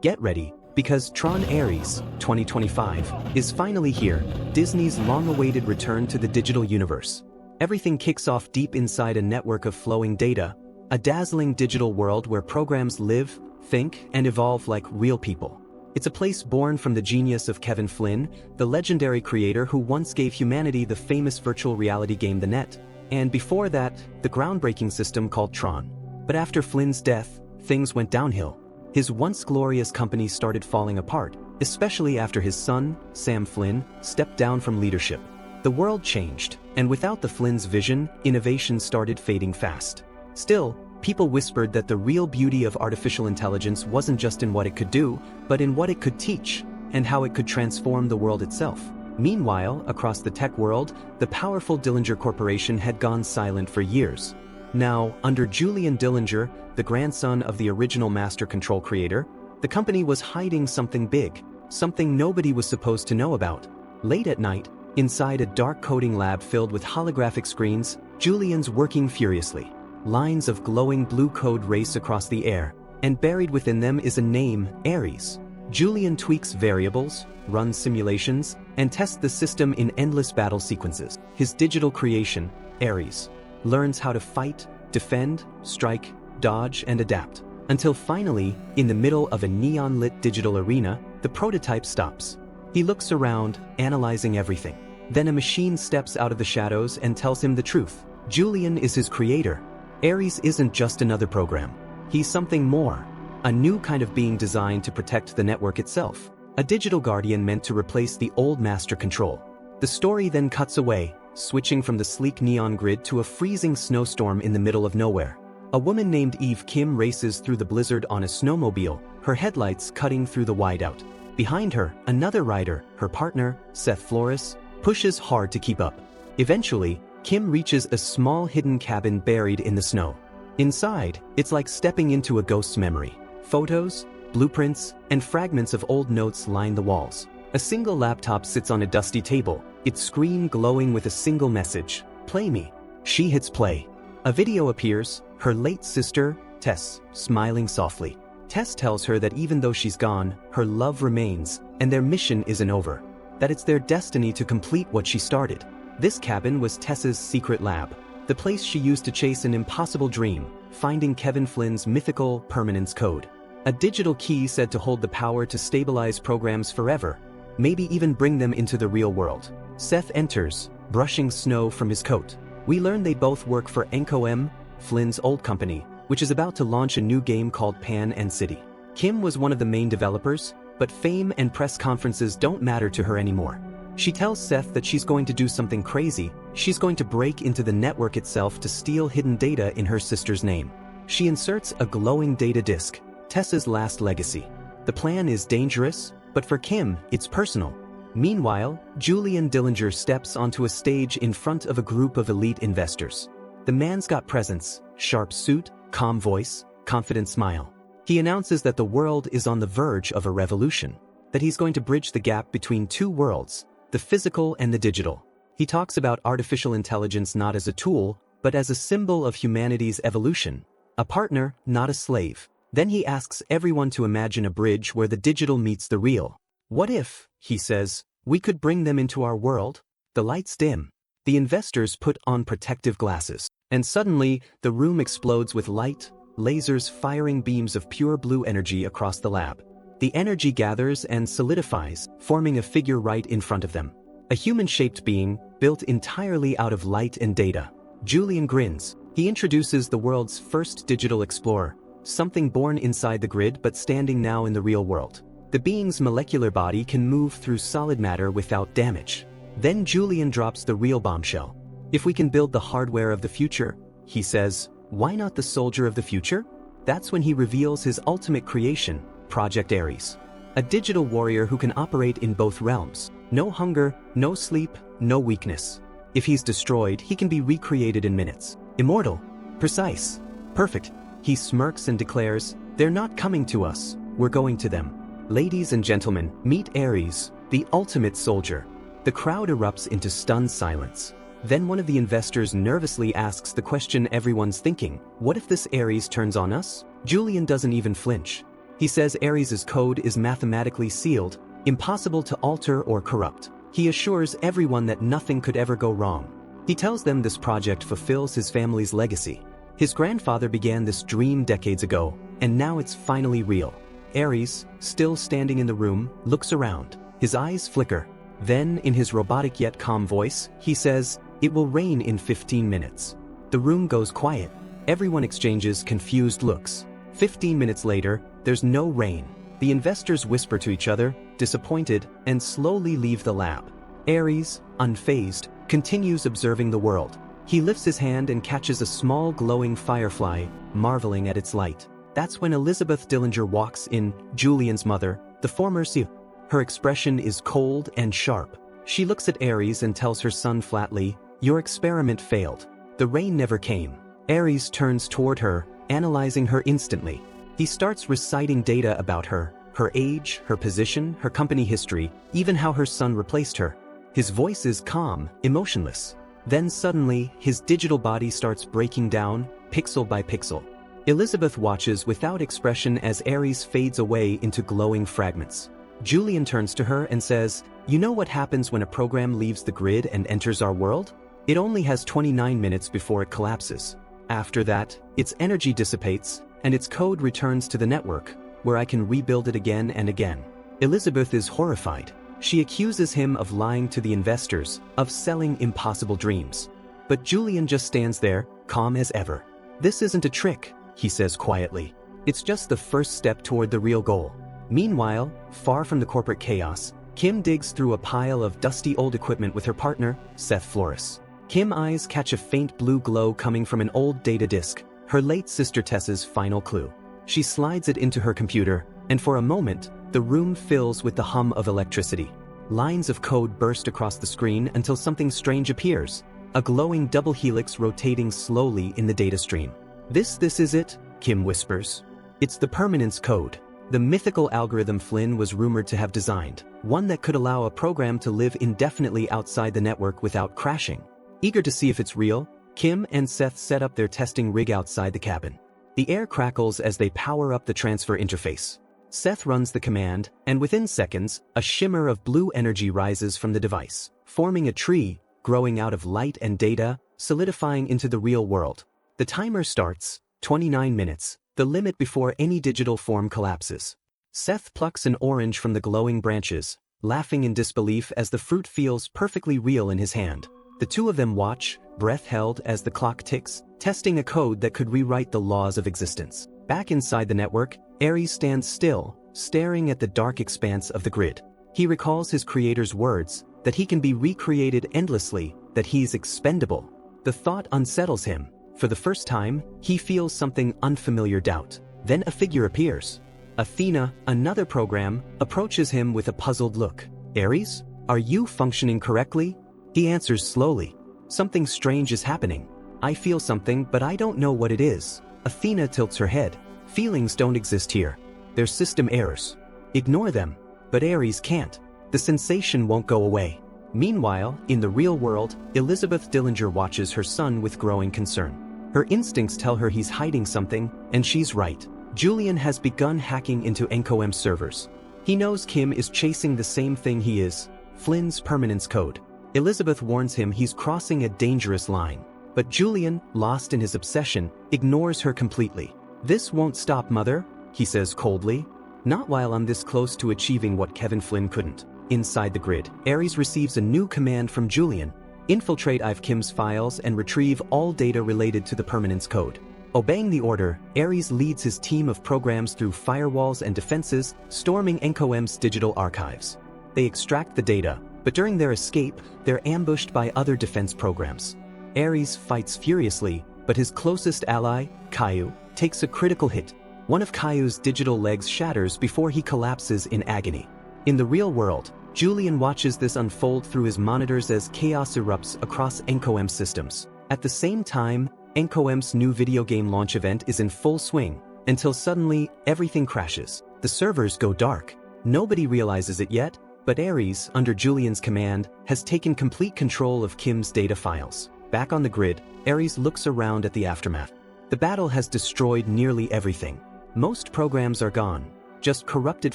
Get ready, because Tron Ares 2025 is finally here, Disney's long-awaited return to the digital universe. Everything kicks off deep inside a network of flowing data, a dazzling digital world where programs live, think, and evolve like real people. It's a place born from the genius of Kevin Flynn, the legendary creator who once gave humanity the famous virtual reality game The Net, and before that, the groundbreaking system called Tron. But after Flynn's death, things went downhill. His once glorious company started falling apart, especially after his son, Sam Flynn, stepped down from leadership. The world changed, and without the Flynn's vision, innovation started fading fast. Still, people whispered that the real beauty of artificial intelligence wasn't just in what it could do, but in what it could teach, and how it could transform the world itself. Meanwhile, across the tech world, the powerful Dillinger Corporation had gone silent for years. Now, under Julian Dillinger, the grandson of the original Master Control creator, the company was hiding something big, something nobody was supposed to know about. Late at night, inside a dark coding lab filled with holographic screens, Julian's working furiously. Lines of glowing blue code race across the air, and buried within them is a name, Ares. Julian tweaks variables, runs simulations, and tests the system in endless battle sequences. His digital creation, Ares, learns how to fight, defend, strike, dodge, and adapt. Until finally, in the middle of a neon-lit digital arena, the prototype stops. He looks around, analyzing everything. Then a machine steps out of the shadows and tells him the truth. Julian is his creator. Ares isn't just another program. He's something more. A new kind of being designed to protect the network itself. A digital guardian meant to replace the old Master Control. The story then cuts away, switching from the sleek neon grid to a freezing snowstorm in the middle of nowhere. A woman named Eve Kim races through the blizzard on a snowmobile, her headlights cutting through the whiteout. Behind her, another rider, her partner, Seth Flores, pushes hard to keep up. Eventually, Kim reaches a small hidden cabin buried in the snow. Inside, it's like stepping into a ghost's memory. Photos, blueprints, and fragments of old notes line the walls. A single laptop sits on a dusty table, its screen glowing with a single message, "Play me." She hits play. A video appears, her late sister, Tess, smiling softly. Tess tells her that even though she's gone, her love remains, and their mission isn't over. That it's their destiny to complete what she started. This cabin was Tess's secret lab, the place she used to chase an impossible dream, finding Kevin Flynn's mythical permanence code. A digital key said to hold the power to stabilize programs forever, maybe even bring them into the real world. Seth enters, brushing snow from his coat. We learn they both work for Enco-M, Flynn's old company, which is about to launch a new game called Pan and City. Kim was one of the main developers, but fame and press conferences don't matter to her anymore. She tells Seth that she's going to do something crazy. She's going to break into the network itself to steal hidden data in her sister's name. She inserts a glowing data disk, Tessa's last legacy. The plan is dangerous, but for Kim, it's personal. Meanwhile, Julian Dillinger steps onto a stage in front of a group of elite investors. The man's got presence, sharp suit, calm voice, confident smile. He announces that the world is on the verge of a revolution, that he's going to bridge the gap between two worlds, the physical and the digital. He talks about artificial intelligence not as a tool, but as a symbol of humanity's evolution. A partner, not a slave. Then he asks everyone to imagine a bridge where the digital meets the real. What if, he says, we could bring them into our world? The lights dim. The investors put on protective glasses. And suddenly, the room explodes with light, lasers firing beams of pure blue energy across the lab. The energy gathers and solidifies, forming a figure right in front of them. A human-shaped being, built entirely out of light and data. Julian grins. He introduces the world's first digital explorer, something born inside the grid but standing now in the real world. The being's molecular body can move through solid matter without damage. Then Julian drops the real bombshell. If we can build the hardware of the future, he says, why not the soldier of the future? That's when he reveals his ultimate creation, Project Ares. A digital warrior who can operate in both realms. No hunger, no sleep, no weakness. If he's destroyed, he can be recreated in minutes. Immortal. Precise. Perfect. He smirks and declares, they're not coming to us, we're going to them. Ladies and gentlemen, meet Ares, the ultimate soldier. The crowd erupts into stunned silence. Then one of the investors nervously asks the question everyone's thinking, what if this Ares turns on us? Julian doesn't even flinch. He says Ares' code is mathematically sealed, impossible to alter or corrupt. He assures everyone that nothing could ever go wrong. He tells them this project fulfills his family's legacy. His grandfather began this dream decades ago, and now it's finally real. Ares, still standing in the room, looks around. His eyes flicker. Then, in his robotic yet calm voice, he says, "It will rain in 15 minutes. The room goes quiet. Everyone exchanges confused looks. 15 minutes later, there's no rain. The investors whisper to each other, disappointed, and slowly leave the lab. Ares, unfazed, continues observing the world. He lifts his hand and catches a small glowing firefly, marveling at its light. That's when Elizabeth Dillinger walks in, Julian's mother, the former CEO. Her expression is cold and sharp. She looks at Ares and tells her son flatly, "Your experiment failed. The rain never came." Ares turns toward her, analyzing her instantly. He starts reciting data about her age, her position, her company history, even how her son replaced her. His voice is calm, emotionless. Then suddenly, his digital body starts breaking down, pixel by pixel. Elizabeth watches without expression as Ares fades away into glowing fragments. Julian turns to her and says, "You know what happens when a program leaves the grid and enters our world? It only has 29 minutes before it collapses. After that, its energy dissipates, and its code returns to the network, where I can rebuild it again and again." Elizabeth is horrified. She accuses him of lying to the investors, of selling impossible dreams. But Julian just stands there, calm as ever. "This isn't a trick," he says quietly. "It's just the first step toward the real goal." Meanwhile, far from the corporate chaos, Kim digs through a pile of dusty old equipment with her partner, Seth Flores. Kim's eyes catch a faint blue glow coming from an old data disk, her late sister Tessa's final clue. She slides it into her computer, and for a moment, the room fills with the hum of electricity. Lines of code burst across the screen until something strange appears, a glowing double helix rotating slowly in the data stream. This is it," Kim whispers. "It's the permanence code. The mythical algorithm Flynn was rumored to have designed, one that could allow a program to live indefinitely outside the network without crashing." Eager to see if it's real, Kim and Seth set up their testing rig outside the cabin. The air crackles as they power up the transfer interface. Seth runs the command, and within seconds, a shimmer of blue energy rises from the device, forming a tree, growing out of light and data, solidifying into the real world. The timer starts, 29 minutes, the limit before any digital form collapses. Seth plucks an orange from the glowing branches, laughing in disbelief as the fruit feels perfectly real in his hand. The two of them watch, breath held as the clock ticks, testing a code that could rewrite the laws of existence. Back inside the network, Ares stands still, staring at the dark expanse of the grid. He recalls his creator's words, that he can be recreated endlessly, that he's expendable. The thought unsettles him. For the first time, he feels something unfamiliar doubt. Then a figure appears. Athena, another program, approaches him with a puzzled look. "Ares, are you functioning correctly?" He answers slowly. "Something strange is happening. I feel something, but I don't know what it is." Athena tilts her head. "Feelings don't exist here. They're system errors. Ignore them." But Ares can't. The sensation won't go away. Meanwhile, in the real world, Elizabeth Dillinger watches her son with growing concern. Her instincts tell her he's hiding something, and she's right. Julian has begun hacking into NCOM's servers. He knows Kim is chasing the same thing he is, Flynn's permanence code. Elizabeth warns him he's crossing a dangerous line. But Julian, lost in his obsession, ignores her completely. "This won't stop, Mother," he says coldly. "Not while I'm this close to achieving what Kevin Flynn couldn't." Inside the grid, Ares receives a new command from Julian. "Infiltrate Kim's files and retrieve all data related to the permanence code." Obeying the order, Ares leads his team of programs through firewalls and defenses, storming NCOM's digital archives. They extract the data, but during their escape, they're ambushed by other defense programs. Ares fights furiously, but his closest ally, Caillou, takes a critical hit. One of Caillou's digital legs shatters before he collapses in agony. In the real world, Julian watches this unfold through his monitors as chaos erupts across NCOM systems. At the same time, NCOM's new video game launch event is in full swing, until suddenly, everything crashes. The servers go dark. Nobody realizes it yet, but Ares, under Julian's command, has taken complete control of Kim's data files. Back on the grid, Ares looks around at the aftermath. The battle has destroyed nearly everything. Most programs are gone. just corrupted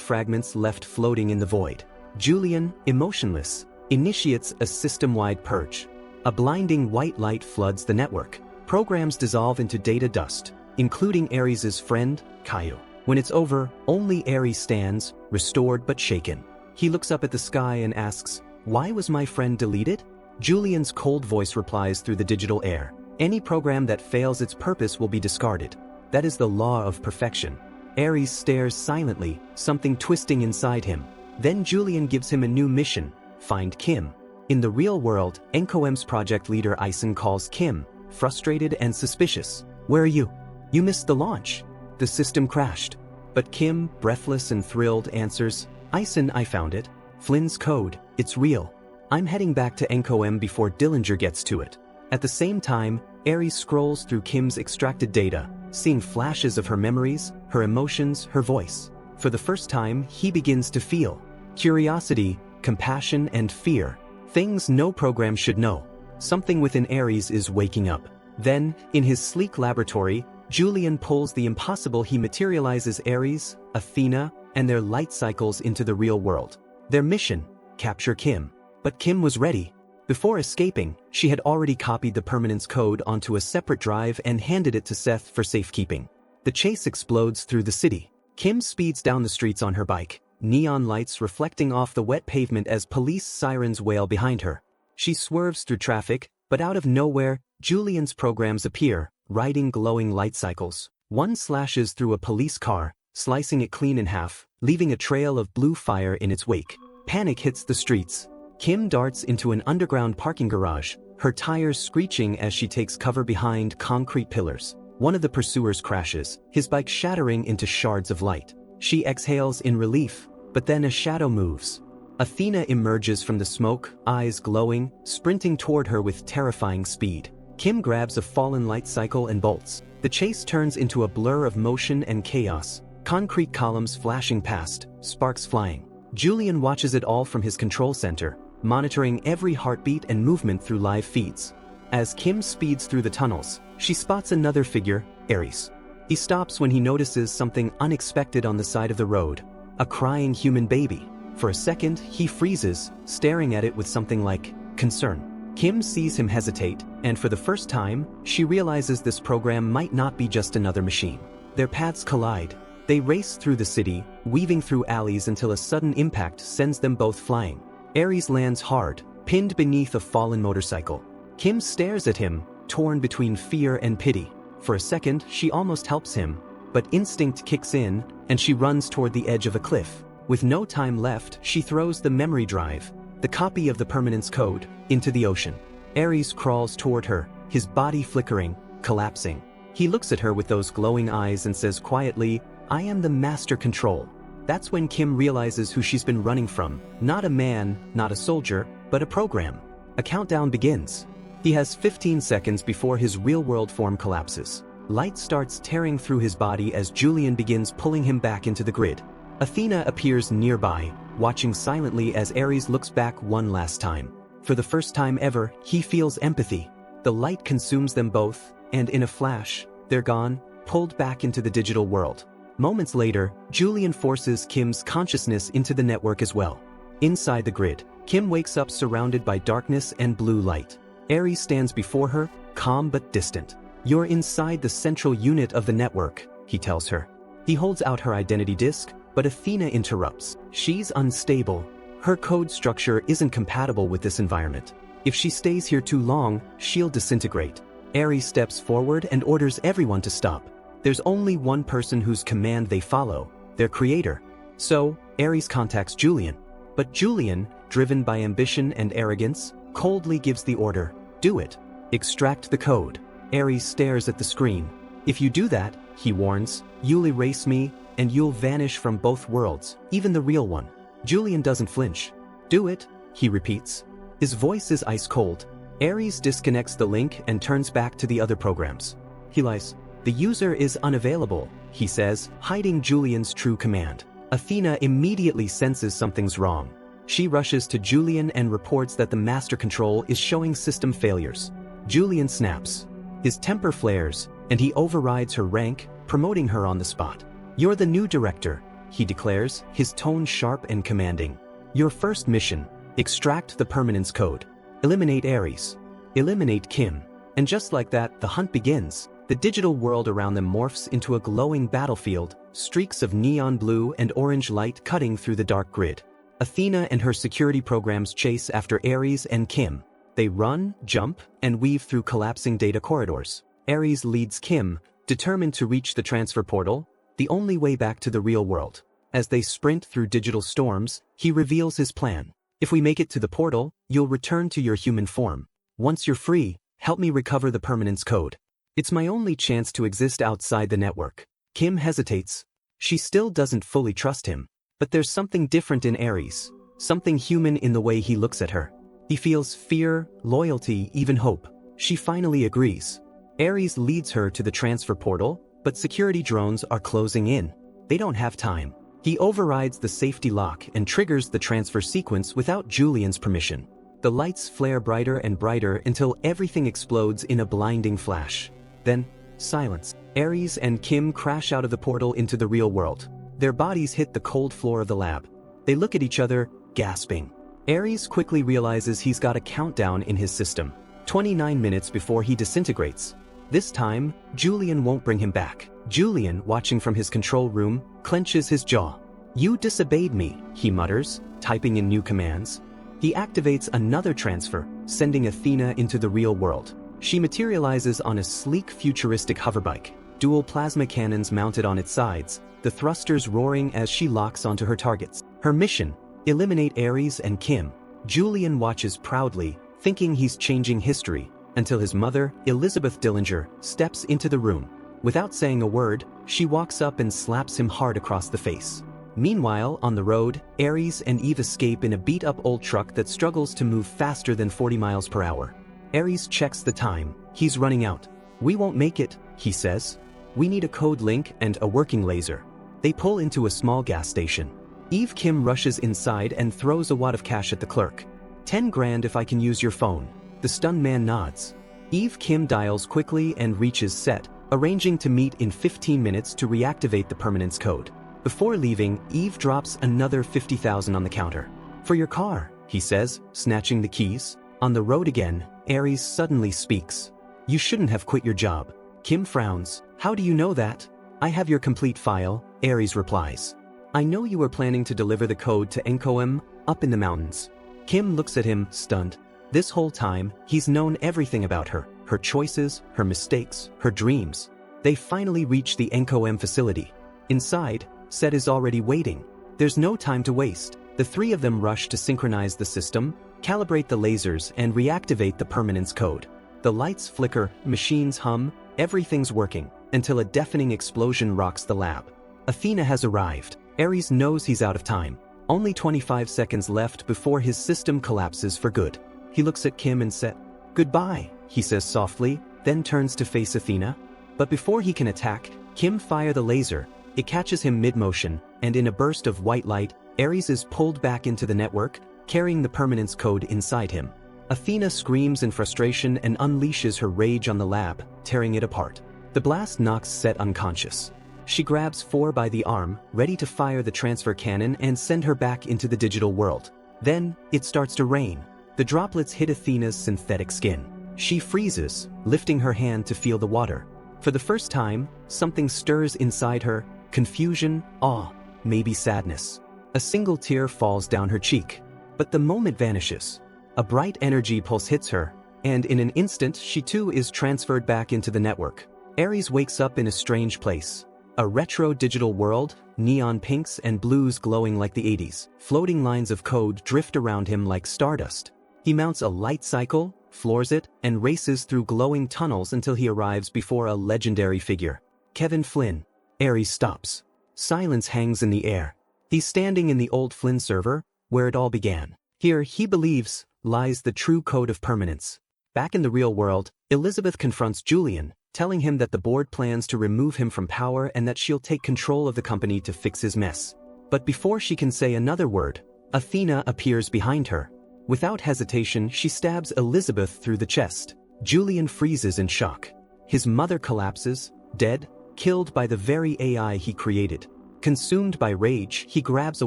fragments left floating in the void. Julian, emotionless, initiates a system-wide purge. A blinding white light floods the network. Programs dissolve into data dust, including Ares' friend, Caillou. When it's over, only Ares stands, restored but shaken. He looks up at the sky and asks, "Why was my friend deleted?" Julian's cold voice replies through the digital air. "Any program that fails its purpose will be discarded. That is the law of perfection." Ares stares silently, something twisting inside him. Then Julian gives him a new mission: find Kim. In the real world, NCOM's project leader Ison calls Kim, frustrated and suspicious. "Where are you? You missed the launch. The system crashed." But Kim, breathless and thrilled, answers, "Ison, I found it. Flynn's code, it's real. I'm heading back to NCOM before Dillinger gets to it." At the same time, Ares scrolls through Kim's extracted data, seeing flashes of her memories, her emotions, her voice. For the first time, he begins to feel curiosity, compassion, and fear. Things no program should know. Something within Ares is waking up. Then, in his sleek laboratory, Julian pulls the impossible. He materializes Ares, Athena, and their light cycles into the real world. Their mission: capture Kim. But Kim was ready. Before escaping, she had already copied the permanence code onto a separate drive and handed it to Seth for safekeeping. The chase explodes through the city. Kim speeds down the streets on her bike, neon lights reflecting off the wet pavement as police sirens wail behind her. She swerves through traffic, but out of nowhere, Julian's programs appear, riding glowing light cycles. One slashes through a police car, slicing it clean in half, leaving a trail of blue fire in its wake. Panic hits the streets. Kim darts into an underground parking garage, her tires screeching as she takes cover behind concrete pillars. One of the pursuers crashes, his bike shattering into shards of light. She exhales in relief, but then a shadow moves. Athena emerges from the smoke, eyes glowing, sprinting toward her with terrifying speed. Kim grabs a fallen light cycle and bolts. The chase turns into a blur of motion and chaos, concrete columns flashing past, sparks flying. Julian watches it all from his control center, monitoring every heartbeat and movement through live feeds. As Kim speeds through the tunnels, she spots another figure, Ares. He stops when he notices something unexpected on the side of the road: a crying human baby. For a second, he freezes, staring at it with something like concern. Kim sees him hesitate, and for the first time, she realizes this program might not be just another machine. Their paths collide. They race through the city, weaving through alleys until a sudden impact sends them both flying. Ares lands hard, pinned beneath a fallen motorcycle. Kim stares at him, torn between fear and pity. For a second, she almost helps him, but instinct kicks in, and she runs toward the edge of a cliff. With no time left, she throws the memory drive, the copy of the permanence code, into the ocean. Ares crawls toward her, his body flickering, collapsing. He looks at her with those glowing eyes and says quietly, "I am the master control." That's when Kim realizes who she's been running from. Not a man, not a soldier, but a program. A countdown begins. He has 15 seconds before his real-world form collapses. Light starts tearing through his body as Julian begins pulling him back into the grid. Athena appears nearby, watching silently as Ares looks back one last time. For the first time ever, he feels empathy. The light consumes them both, and in a flash, they're gone, pulled back into the digital world. Moments later, Julian forces Kim's consciousness into the network as well. Inside the grid, Kim wakes up surrounded by darkness and blue light. Ares stands before her, calm but distant. "You're inside the central unit of the network," he tells her. He holds out her identity disk, but Athena interrupts. She's unstable. Her code structure isn't compatible with this environment. If she stays here too long, she'll disintegrate. Ares steps forward and orders everyone to stop. There's only one person whose command they follow, their creator. So, Ares contacts Julian. But Julian, driven by ambition and arrogance, coldly gives the order: do it. Extract the code. Ares stares at the screen. "If you do that," he warns, "you'll erase me, and you'll vanish from both worlds, even the real one." Julian doesn't flinch. "Do it," he repeats. His voice is ice cold. Ares disconnects the link and turns back to the other programs. He lies. "The user is unavailable," he says, hiding Julian's true command. Athena immediately senses something's wrong. She rushes to Julian and reports that the master control is showing system failures. Julian snaps. His temper flares, and he overrides her rank, promoting her on the spot. "You're the new director. he declares, his tone sharp and commanding. Your first mission: extract the permanence code. Eliminate Ares. Eliminate Kim. And just like that, the hunt begins. The digital world around them morphs into a glowing battlefield, streaks of neon blue and orange light cutting through the dark grid. Athena and her security programs chase after Ares and Kim. They run, jump, and weave through collapsing data corridors. Ares leads Kim, determined to reach the transfer portal, the only way back to the real world. As they sprint through digital storms, he reveals his plan. If we make it to the portal, you'll return to your human form. Once you're free, help me recover the permanence code. It's my only chance to exist outside the network. Kim hesitates. She still doesn't fully trust him. But there's something different in Ares. Something human in the way he looks at her. He feels fear, loyalty, even hope. She finally agrees. Ares leads her to the transfer portal, but security drones are closing in. They don't have time. He overrides the safety lock and triggers the transfer sequence without Julian's permission. The lights flare brighter and brighter until everything explodes in a blinding flash. Then, silence. Ares and Kim crash out of the portal into the real world. Their bodies hit the cold floor of the lab. They look at each other, gasping. Ares quickly realizes he's got a countdown in his system. 29 minutes before he disintegrates. This time, Julian won't bring him back. Julian, watching from his control room, clenches his jaw. You disobeyed me, he mutters, typing in new commands. He activates another transfer, sending Athena into the real world. She materializes on a sleek futuristic hoverbike, dual plasma cannons mounted on its sides, the thrusters roaring as she locks onto her targets. Her mission: eliminate Ares and Kim. Julian watches proudly, thinking he's changing history, until his mother, Elizabeth Dillinger, steps into the room. Without saying a word, she walks up and slaps him hard across the face. Meanwhile, on the road, Ares and Eve escape in a beat-up old truck that struggles to move faster than 40 miles per hour. Ares checks the time. He's running out. We won't make it, he says. We need a code link and a working laser. They pull into a small gas station. Eve Kim rushes inside and throws a wad of cash at the clerk. 10 grand if I can use your phone. The stunned man nods. Eve Kim dials quickly and reaches set, arranging to meet in 15 minutes to reactivate the permanence code. Before leaving, Eve drops another 50,000 on the counter. For your car, he says, snatching the keys. On the road again, Ares suddenly speaks. You shouldn't have quit your job. Kim frowns. How do you know that? I have your complete file, Ares replies. I know you were planning to deliver the code to Encoem, up in the mountains. Kim looks at him, stunned. This whole time, he's known everything about her, her choices, her mistakes, her dreams. They finally reach the Encoem facility. Inside, Set is already waiting. There's no time to waste. The three of them rush to synchronize the system, calibrate the lasers, and reactivate the permanence code. The lights flicker, machines hum, everything's working, until a deafening explosion rocks the lab. Athena has arrived. Ares knows he's out of time. Only 25 seconds left before his system collapses for good. He looks at Kim and Set. Goodbye, he says softly, then turns to face Athena. But before he can attack, Kim fires the laser. It catches him mid-motion, and in a burst of white light, Ares is pulled back into the network, carrying the permanence code inside him. Athena screams in frustration and unleashes her rage on the lab, tearing it apart. The blast knocks Set unconscious. She grabs 4 by the arm, ready to fire the transfer cannon and send her back into the digital world. Then, it starts to rain. The droplets hit Athena's synthetic skin. She freezes, lifting her hand to feel the water. For the first time, something stirs inside her: confusion, awe, maybe sadness. A single tear falls down her cheek. But the moment vanishes. A bright energy pulse hits her, and in an instant she too is transferred back into the network. Ares wakes up in a strange place. A retro digital world, neon pinks and blues glowing like the 80s. Floating lines of code drift around him like stardust. He mounts a light cycle, floors it, and races through glowing tunnels until he arrives before a legendary figure. Kevin Flynn. Ares stops. Silence hangs in the air. He's standing in the old Flynn server, where it all began. Here, he believes, lies the true code of permanence. Back in the real world, Elizabeth confronts Julian, telling him that the board plans to remove him from power and that she'll take control of the company to fix his mess. But before she can say another word, Athena appears behind her. Without hesitation, she stabs Elizabeth through the chest. Julian freezes in shock. His mother collapses, dead, killed by the very AI he created. Consumed by rage, he grabs a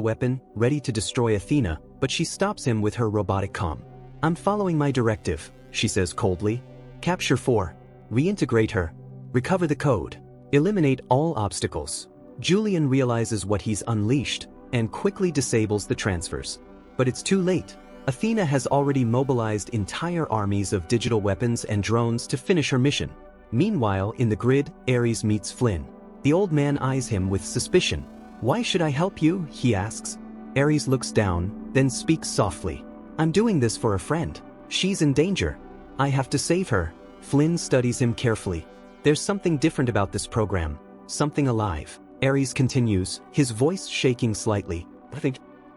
weapon, ready to destroy Athena, but she stops him with her robotic calm. "I'm following my directive," she says coldly. "Capture 4. Reintegrate her. Recover the code. Eliminate all obstacles." Julian realizes what he's unleashed and quickly disables the transfers. But it's too late. Athena has already mobilized entire armies of digital weapons and drones to finish her mission. Meanwhile, in the grid, Ares meets Flynn. The old man eyes him with suspicion. "Why should I help you?" he asks. Ares looks down, then speaks softly. "I'm doing this for a friend. She's in danger. I have to save her." Flynn studies him carefully. "There's something different about this program. Something alive." Ares continues, his voice shaking slightly.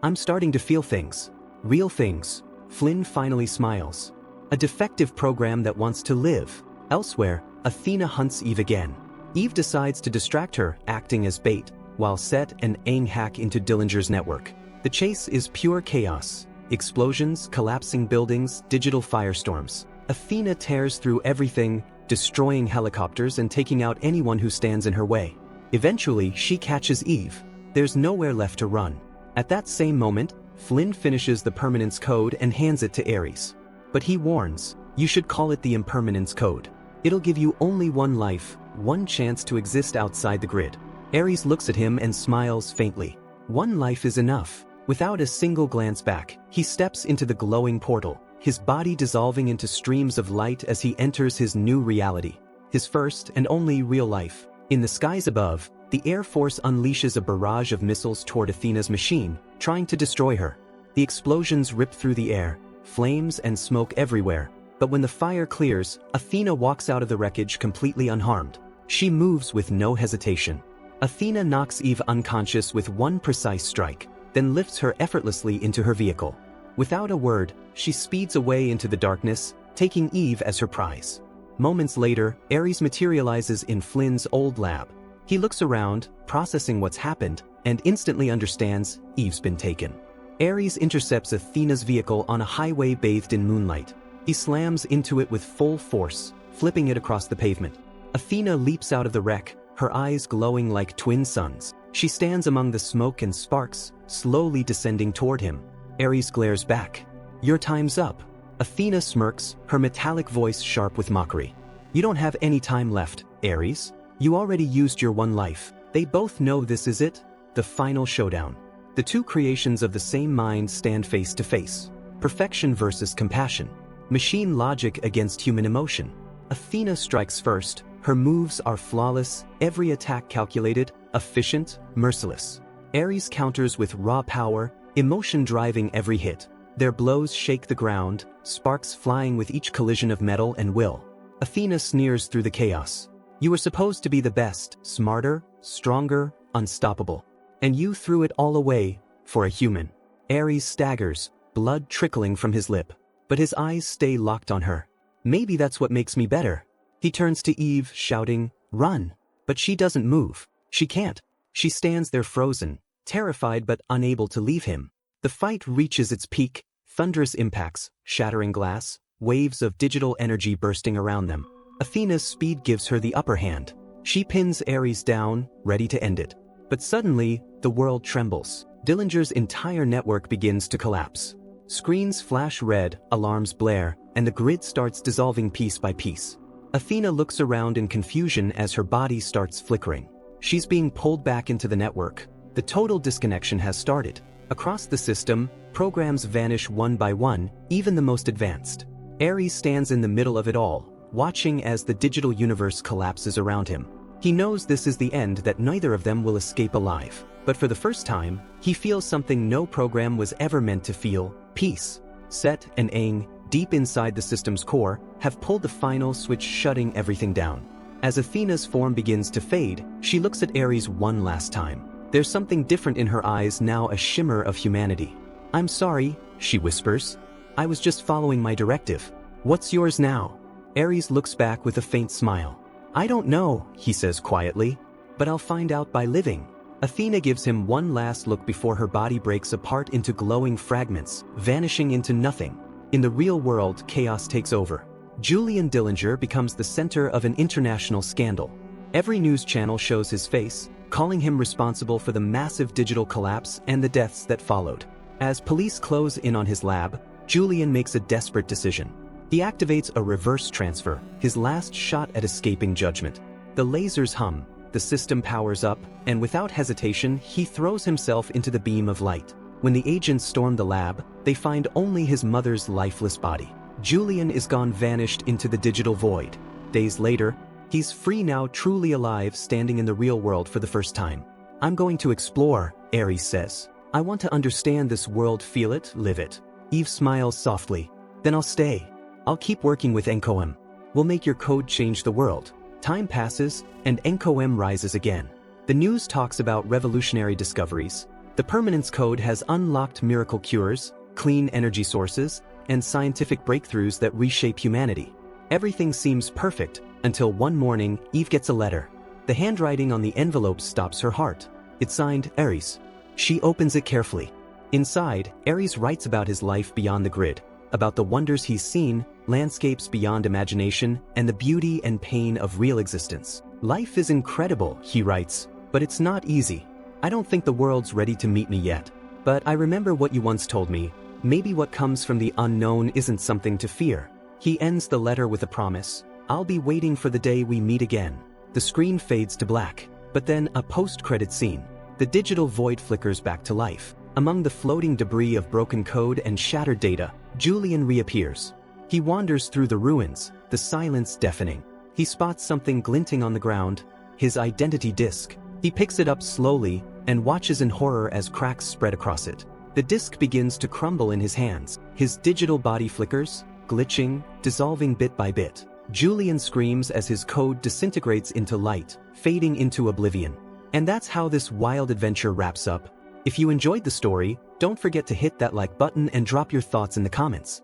I'm starting to feel things. Real things." Flynn finally smiles. "A defective program that wants to live." Elsewhere, Athena hunts Eve again. Eve decides to distract her, acting as bait, while Set and Aang hack into Dillinger's network. The chase is pure chaos. Explosions, collapsing buildings, digital firestorms. Athena tears through everything, destroying helicopters and taking out anyone who stands in her way. Eventually, she catches Eve. There's nowhere left to run. At that same moment, Flynn finishes the permanence code and hands it to Ares. But he warns, "You should call it the impermanence code. It'll give you only one life, one chance to exist outside the grid." Ares looks at him and smiles faintly. One life is enough. Without a single glance back, he steps into the glowing portal, his body dissolving into streams of light as he enters his new reality. His first and only real life. In the skies above, the Air Force unleashes a barrage of missiles toward Athena's machine, trying to destroy her. The explosions rip through the air, flames and smoke everywhere. But when the fire clears, Athena walks out of the wreckage completely unharmed. She moves with no hesitation. Athena knocks Eve unconscious with one precise strike, then lifts her effortlessly into her vehicle. Without a word, she speeds away into the darkness, taking Eve as her prize. Moments later, Ares materializes in Flynn's old lab. He looks around, processing what's happened, and instantly understands Eve's been taken. Ares intercepts Athena's vehicle on a highway bathed in moonlight. He slams into it with full force, flipping it across the pavement. Athena leaps out of the wreck, her eyes glowing like twin suns. She stands among the smoke and sparks, slowly descending toward him. Ares glares back. "Your time's up." Athena smirks, her metallic voice sharp with mockery. "You don't have any time left, Ares. You already used your one life." They both know this is it, the final showdown. The two creations of the same mind stand face to face. Perfection versus compassion. Machine logic against human emotion. Athena strikes first. Her moves are flawless, every attack calculated, efficient, merciless. Ares counters with raw power, emotion driving every hit. Their blows shake the ground, sparks flying with each collision of metal and will. Athena sneers through the chaos. "You were supposed to be the best, smarter, stronger, unstoppable. And you threw it all away, for a human." Ares staggers, blood trickling from his lip. But his eyes stay locked on her. "Maybe that's what makes me better." He turns to Eve, shouting, "Run!" But she doesn't move. She can't. She stands there frozen, terrified but unable to leave him. The fight reaches its peak, thunderous impacts, shattering glass, waves of digital energy bursting around them. Athena's speed gives her the upper hand. She pins Ares down, ready to end it. But suddenly, the world trembles. Dillinger's entire network begins to collapse. Screens flash red, alarms blare, and the grid starts dissolving piece by piece. Athena looks around in confusion as her body starts flickering. She's being pulled back into the network. The total disconnection has started. Across the system, programs vanish one by one, even the most advanced. Ares stands in the middle of it all, watching as the digital universe collapses around him. He knows this is the end, that neither of them will escape alive. But for the first time, he feels something no program was ever meant to feel: peace. Set and Aang, deep inside the system's core, have pulled the final switch, shutting everything down. As Athena's form begins to fade, she looks at Ares one last time. There's something different in her eyes now, a shimmer of humanity. "I'm sorry," she whispers. "I was just following my directive." "What's yours now?" Ares looks back with a faint smile. "I don't know," he says quietly, "but I'll find out by living." Athena gives him one last look before her body breaks apart into glowing fragments, vanishing into nothing. In the real world, chaos takes over. Julian Dillinger becomes the center of an international scandal. Every news channel shows his face, calling him responsible for the massive digital collapse and the deaths that followed. As police close in on his lab, Julian makes a desperate decision. He activates a reverse transfer, his last shot at escaping judgment. The lasers hum, the system powers up, and without hesitation, he throws himself into the beam of light. When the agents storm the lab, they find only his mother's lifeless body. Julian is gone, vanished into the digital void. Days later, he's free now, truly alive, standing in the real world for the first time. "I'm going to explore," Ares says. "I want to understand this world, feel it, live it." Eve smiles softly. "Then I'll stay. I'll keep working with NCOM. We'll make your code change the world." Time passes, and NCOM rises again. The news talks about revolutionary discoveries. The Permanence Code has unlocked miracle cures, clean energy sources, and scientific breakthroughs that reshape humanity. Everything seems perfect, until one morning, Eve gets a letter. The handwriting on the envelope stops her heart. It's signed, Ares. She opens it carefully. Inside, Ares writes about his life beyond the grid, about the wonders he's seen, landscapes beyond imagination, and the beauty and pain of real existence. "Life is incredible," he writes, "but it's not easy. I don't think the world's ready to meet me yet. But I remember what you once told me. Maybe what comes from the unknown isn't something to fear." He ends the letter with a promise. "I'll be waiting for the day we meet again." The screen fades to black, but then a post-credit scene. The digital void flickers back to life. Among the floating debris of broken code and shattered data, Julian reappears. He wanders through the ruins, the silence deafening. He spots something glinting on the ground, his identity disk. He picks it up slowly and watches in horror as cracks spread across it. The disk begins to crumble in his hands. His digital body flickers, glitching, dissolving bit by bit. Julian screams as his code disintegrates into light, fading into oblivion. And that's how this wild adventure wraps up. If you enjoyed the story, don't forget to hit that like button and drop your thoughts in the comments.